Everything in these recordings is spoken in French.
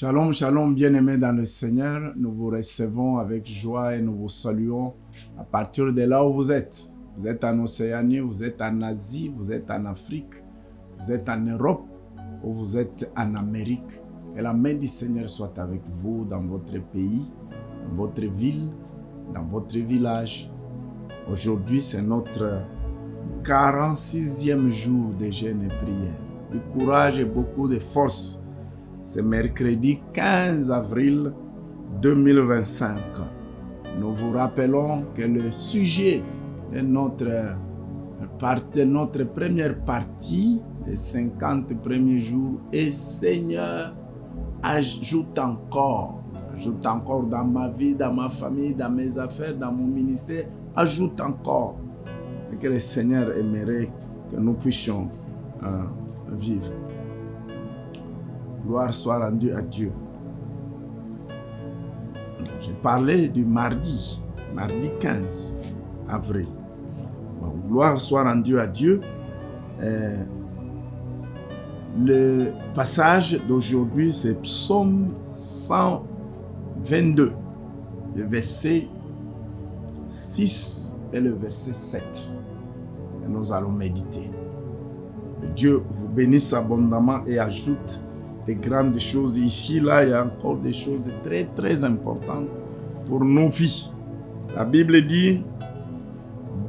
Shalom, shalom, bien-aimés dans le Seigneur. Nous vous recevons avec joie et nous vous saluons à partir de là où vous êtes. Vous êtes en Océanie, vous êtes en Asie, vous êtes en Afrique, vous êtes en Europe ou vous êtes en Amérique. Que la main du Seigneur soit avec vous dans votre pays, dans votre ville, dans votre village. Aujourd'hui, c'est notre 46e jour de jeûne et prière. Du courage et beaucoup de force. C'est mercredi 15 avril 2025. Nous vous rappelons que le sujet de notre première partie des 50 premiers jours est Seigneur, ajoute encore dans ma vie, dans ma famille, dans mes affaires, dans mon ministère, ajoute encore. Et que le Seigneur aimerait que nous puissions vivre. Gloire soit rendue à Dieu. J'ai parlé du mardi 15 avril. Bon, gloire soit rendue à Dieu. Le passage d'aujourd'hui, c'est Psaume 122, le verset 6 et le verset 7. Et nous allons méditer. Que Dieu vous bénisse abondamment et ajoute des grandes choses. Ici, là, il y a encore des choses très, très importantes pour nos vies. La Bible dit,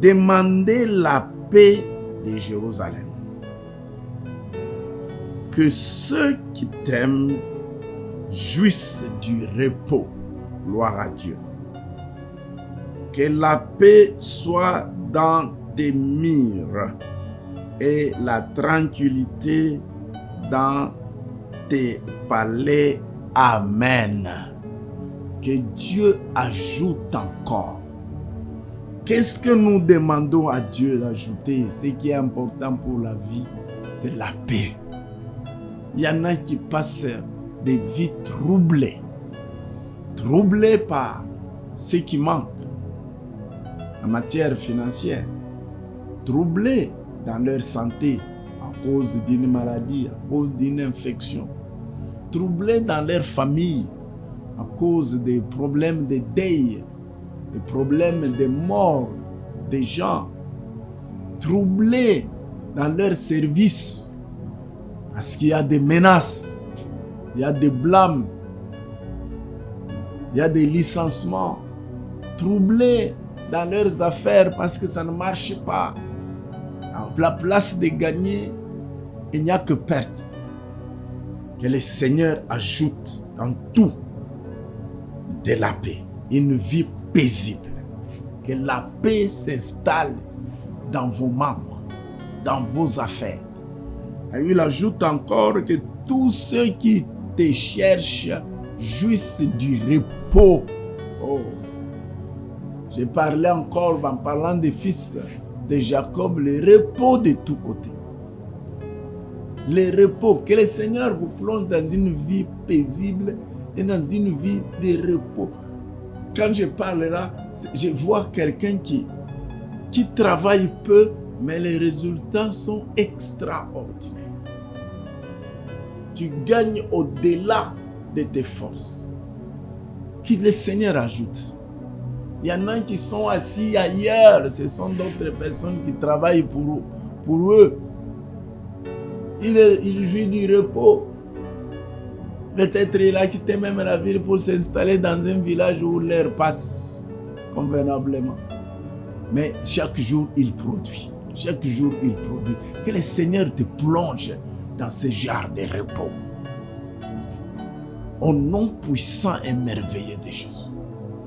demandez la paix de Jérusalem. Que ceux qui t'aiment jouissent du repos. Gloire à Dieu. Que la paix soit dans tes murs et la tranquillité dans tes palais. Amen. Que Dieu ajoute encore. Qu'est-ce que nous demandons à Dieu d'ajouter? Ce qui est important pour la vie, c'est la paix. Il y en a qui passent des vies troublées par ce qui manque en matière financière, troublées dans leur santé à cause d'une maladie, à cause d'une infection, troublés dans leur famille à cause des problèmes de deuil, des problèmes de mort des gens, troublés dans leur service parce qu'il y a des menaces, il y a des blâmes, il y a des licenciements, troublés dans leurs affaires parce que ça ne marche pas. À la place de gagner, il n'y a que perte. Que le Seigneur ajoute dans tout de la paix, une vie paisible. Que la paix s'installe dans vos membres, dans vos affaires. Et il ajoute encore que tous ceux qui te cherchent jouissent du repos. Oh. J'ai parlé encore en parlant des fils de Jacob, le repos de tous côtés. Le repos, que le Seigneur vous plonge dans une vie paisible et dans une vie de repos. Quand je parle là, je vois quelqu'un qui travaille peu, mais les résultats sont extraordinaires. Tu gagnes au-delà de tes forces. Que le Seigneur ajoute. Il y en a qui sont assis ailleurs, ce sont d'autres personnes qui travaillent pour eux. Il jouit du repos. Peut-être il a quitté même la ville pour s'installer dans un village où l'air passe convenablement. Mais chaque jour, il produit. Chaque jour, il produit. Que le Seigneur te plonge dans ce genre de repos. Au nom puissant et merveilleux de Jésus.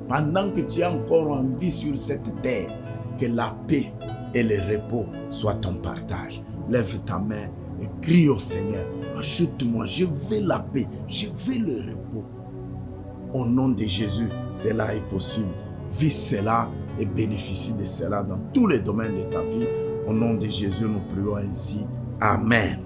Pendant que tu es encore en vie sur cette terre, que la paix et le repos soient ton partage. Lève ta main et crie au Seigneur. Ajoute-moi, je veux la paix, je veux le repos. Au nom de Jésus, cela est possible. Vis cela et bénéficie de cela dans tous les domaines de ta vie. Au nom de Jésus, nous prions ainsi. Amen.